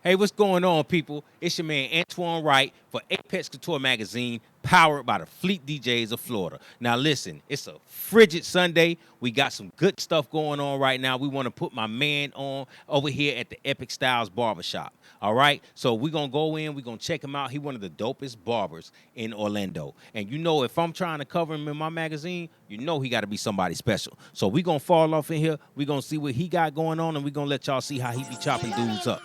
Hey, what's going on, people? It's your man Antuan Wright for Apex Couture Magazine, powered by the Fleet DJs of Florida. Now, listen, it's a frigid Sunday. We got some good stuff going on right now. We want to put my man on over here at the Epic Stylez Barbershop. All right, so we're gonna go in. We're gonna check him out. He one of the dopest barbers in Orlando. And you know, if I'm trying to cover him in my magazine, you know he got to be somebody special. So we're gonna fall off in here. We're gonna see what he got going on, and we're gonna let y'all see how he be chopping dudes up.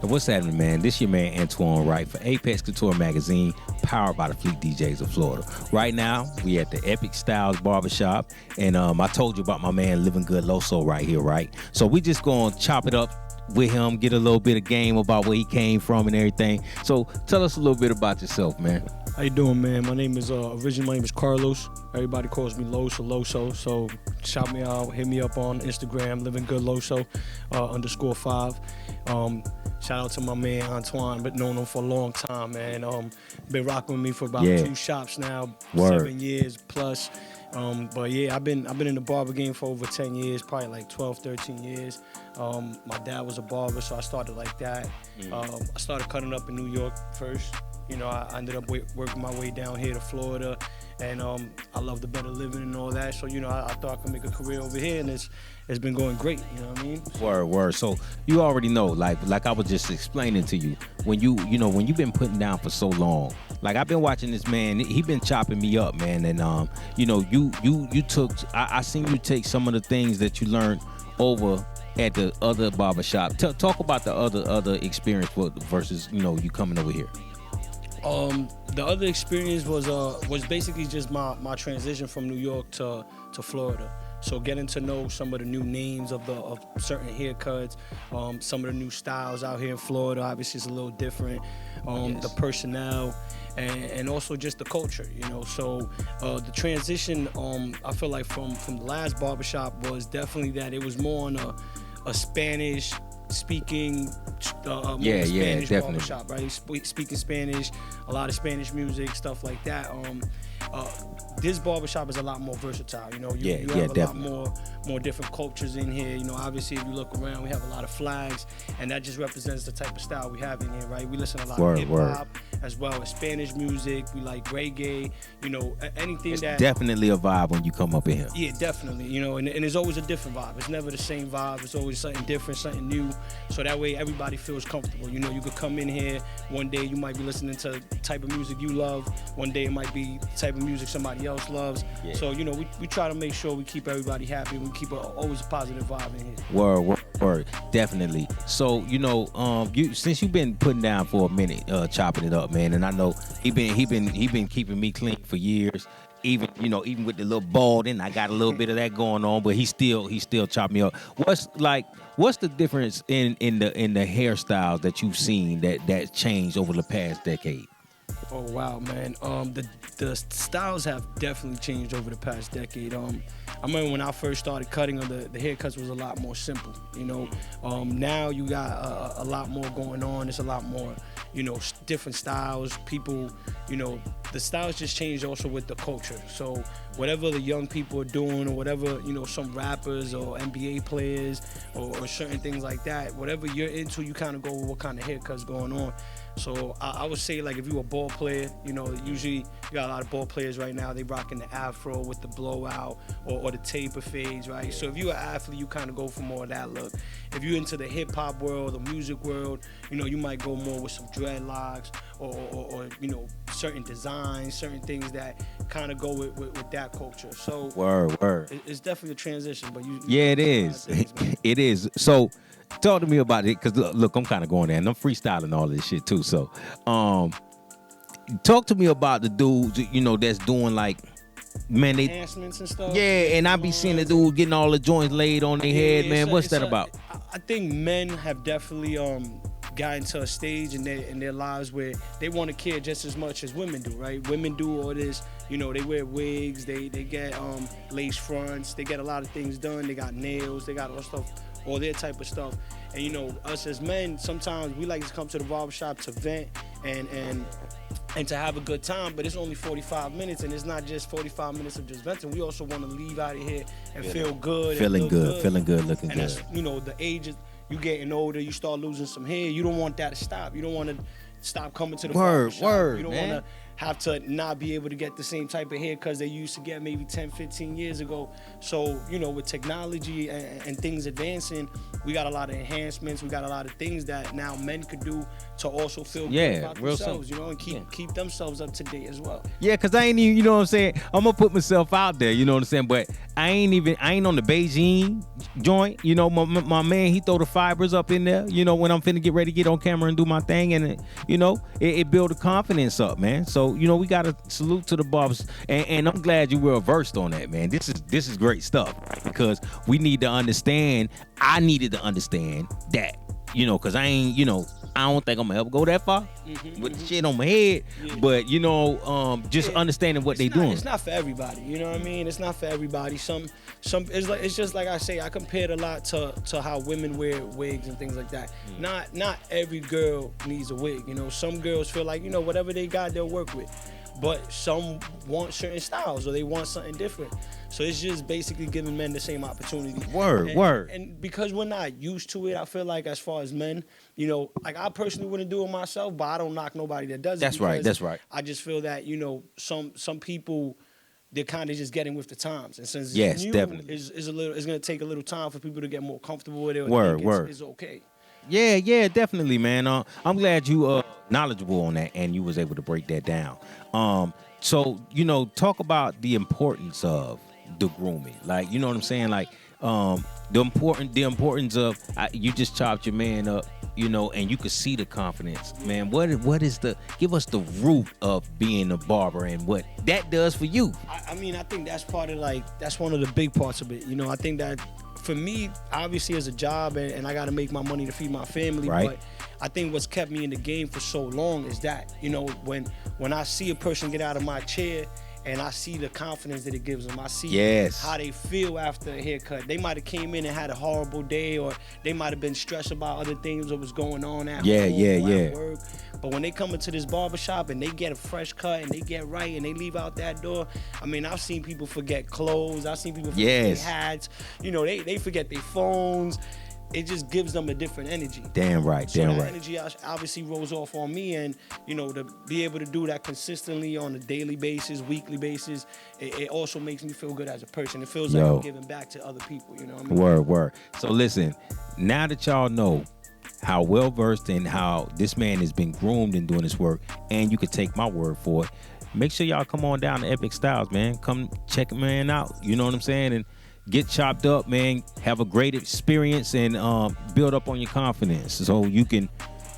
What's happening, man? This your man Antuan Wright for Apex Couture Magazine, powered by the Fleet DJs of Florida. Right now, we at the Epic Stylez Barbershop, and I told you about my man Livin Good Los right here, right? So we just gonna chop it up with him, get a little bit of game about where he came from and everything. So tell us a little bit about yourself, man. How you doing, man? My name is originally my name is Carlos. Everybody calls me Los or Loso. So shout me out, hit me up on Instagram, Livin Good Loso _5. Shout out to my man Antuan, but known him for a long time, man. Been rocking with me for about 2 shops now, 7 years plus. But yeah, I've been in the barber game for over 10 years, probably like 12, 13 years. My dad was a barber, so I started like that. I started cutting up in New York first. You know, I ended up working my way down here to Florida, and I love the better living and all that. So, you know, I thought I could make a career over here, and it's been going great. You know what I mean? Word. So you already know, like I was just explaining to you, when when you've been putting down for so long, like I've been watching this man, he been chopping me up, man, and you took, I seen you take some of the things that you learned over at the other barbershop. Talk about the other experience versus you coming over here. The other experience was basically just my transition from New York to Florida. So getting to know some of the new names of certain haircuts, some of the new styles out here in Florida. Obviously, it's a little different. The personnel, and also just the culture. So the transition, I feel like from the last barbershop was definitely that it was more on a Spanish speaking Spanish barbershop, right? Speaking Spanish, a lot of Spanish music, stuff like that. This barbershop is a lot more versatile. You have a lot more different cultures in here. Obviously, if you look around, we have a lot of flags, and that just represents the type of style we have in here, right? We listen to a lot of hip hop as well as Spanish music. We like reggae. Anything it's that definitely a vibe when you come up in here. Yeah, definitely. And it's always a different vibe. It's never the same vibe. It's always something different, something new. So that way, everybody feels comfortable. You could come in here one day, you might be listening to the type of music you love. One day, it might be the type of music somebody else loves. Yeah. So we try to make sure we keep everybody happy. We keep always a positive vibe in here. Word, definitely. So since you've been putting down for a minute, chopping it up, man, and I know he been keeping me clean for years. Even with the little balding, I got a little bit of that going on, but he still chopped me up. What's the difference in the hairstyles that you've seen that changed over the past decade? Oh wow, man. The styles have definitely changed over the past decade. I remember when I first started cutting, the haircuts was a lot more simple. Now you got a lot more going on. It's a lot more, different styles. People, the styles just changed also with the culture. So whatever the young people are doing, or whatever, some rappers or NBA players or certain things like that, whatever you're into, you kind of go with what kind of haircuts going on. So I would say, like, if you're a ball player, usually you got a lot of ball players right now, they rocking the afro with the blowout or the taper fades, right? So if you're an athlete, you kind of go for more of that look. If you're into the hip hop world, the music world, you might go more with some dreadlocks or certain designs, certain things that kind of go with that culture. So word. It's definitely a transition, but it is. It is. So talk to me about it, because look, I'm kind of going there, and I'm freestyling all this shit too. So, talk to me about the dudes, that's doing like, man, they enhancements and stuff. Yeah, and I be seeing the dude getting all the joints laid on their head, man. What's that about? I think men have definitely gotten to a stage in their lives where they want to care just as much as women do, right? Women do all this, they wear wigs, they get lace fronts, they get a lot of things done, they got nails, they got all stuff all their type of stuff. And you know, us as men, sometimes we like to come to the barbershop to vent and to have a good time, but it's only 45 minutes, and it's not just 45 minutes of just venting. We also want to leave out of here and feel good. Feeling good, looking and good. That's, you know, the age is, you getting older, you start losing some hair. You don't want that to stop. You don't want to stop coming to the barbershop. You don't want to have to not be able to get the same type of hair because they used to get maybe 10, 15 years ago. So, you know, with technology and things advancing, we got a lot of enhancements. We got a lot of things that now men could do to also feel good about themselves, you know, and keep themselves up to date as well. Yeah, because I ain't even, you know what I'm saying? I'm going to put myself out there, you know what I'm saying? But I ain't on the Beijing joint. You know, my man, he throw the fibers up in there, you know, when I'm finna get ready to get on camera and do my thing. And, you know, it build the confidence up, man. So, you know, we got to salute to the barbers. And I'm glad you were versed on that, man. This is great stuff, right? Because we need to understand, I needed to understand that, you know, because I ain't, you know, I don't think I'm gonna ever go that far with the shit on my head. Yeah. But you know, just understanding what they doing. It's not for everybody. You know what I mean? It's not for everybody. Some it's just like I say. I compared a lot to how women wear wigs and things like that. Not every girl needs a wig. You know, some girls feel like, you know, whatever they got, they'll work with. But some want certain styles or they want something different. So it's just basically giving men the same opportunity. Word. And because we're not used to it, I feel like as far as men, you know, like I personally wouldn't do it myself, but I don't knock nobody that does it. That's right. I just feel that, you know, some people, they're kind of just getting with the times. And since yes, it's new, definitely. it's going to take a little time for people to get more comfortable with it. Word. It's okay. Yeah, definitely, man. I'm glad you knowledgeable on that and you was able to break that down. So, you know, talk about the importance of the grooming. Like, you know what I'm saying? Like, the importance of you just chopped your man up, you know, and you could see the confidence, man. What is give us the root of being a barber and what that does for you? I mean, I think that's part of that's one of the big parts of it. You know, I think that for me, obviously as a job and I got to make my money to feed my family, right. But I think what's kept me in the game for so long is that, you know, when I see a person get out of my chair and I see the confidence that it gives them. I see how they feel after a haircut. They might have came in and had a horrible day, or they might have been stressed about other things that was going on at home or at work. But when they come into this barbershop and they get a fresh cut and they get right and they leave out that door, I mean, I've seen people forget clothes. I've seen people forget their hats. You know, they forget their phones. It just gives them a different energy. Damn right. Energy obviously rolls off on me, and you know, to be able to do that consistently on a daily basis, weekly basis, it also makes me feel good as a person. It feels like I'm giving back to other people. You know what I mean? Word. So listen, now that y'all know how well versed and how this man has been groomed in doing this work, and you can take my word for it, make sure y'all come on down to Epic Stylez, man. Come check a man out. You know what I'm saying? And get chopped up, man. Have a great experience and build up on your confidence so you can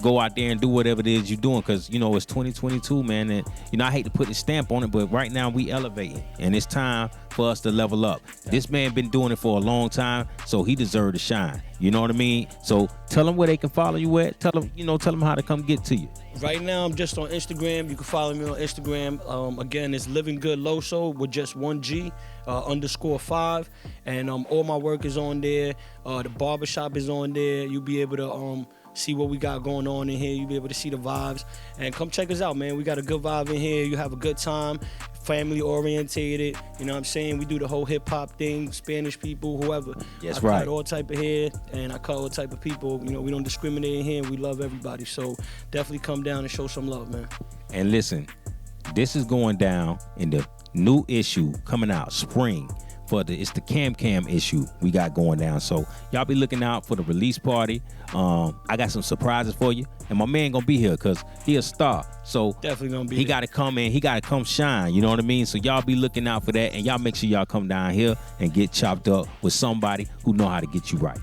go out there and do whatever it is you're doing. Because, you know, it's 2022, man. And, you know, I hate to put a stamp on it, but right now we elevating. And it's time for us to level up. This man been doing it for a long time, so he deserves to shine. You know what I mean? So tell them where they can follow you at. Tell them how to come get to you. Right now, I'm just on Instagram. You can follow me on Instagram. Again, it's Livin Good Los with just one G, _5. And all my work is on there. The barbershop is on there. You'll be able to see what we got going on in here. You'll be able to see the vibes. And come check us out, man. We got a good vibe in here. You have a good time. Family orientated. You know what I'm saying? We do the whole hip hop thing, Spanish people, whoever. That's I right. cut all type of hair and I cut all type of people. You know, we don't discriminate in here. We love everybody. So definitely come down and show some love, man. And listen, this is going down in the new issue coming out spring. It's the Cam issue we got going down. So y'all be looking out for the release party. I got some surprises for you. And my man gonna be here because he a star. So definitely gonna be he gotta come in, he gotta come shine. You know what I mean? So y'all be looking out for that, and y'all make sure y'all come down here and get chopped up with somebody who know how to get you right.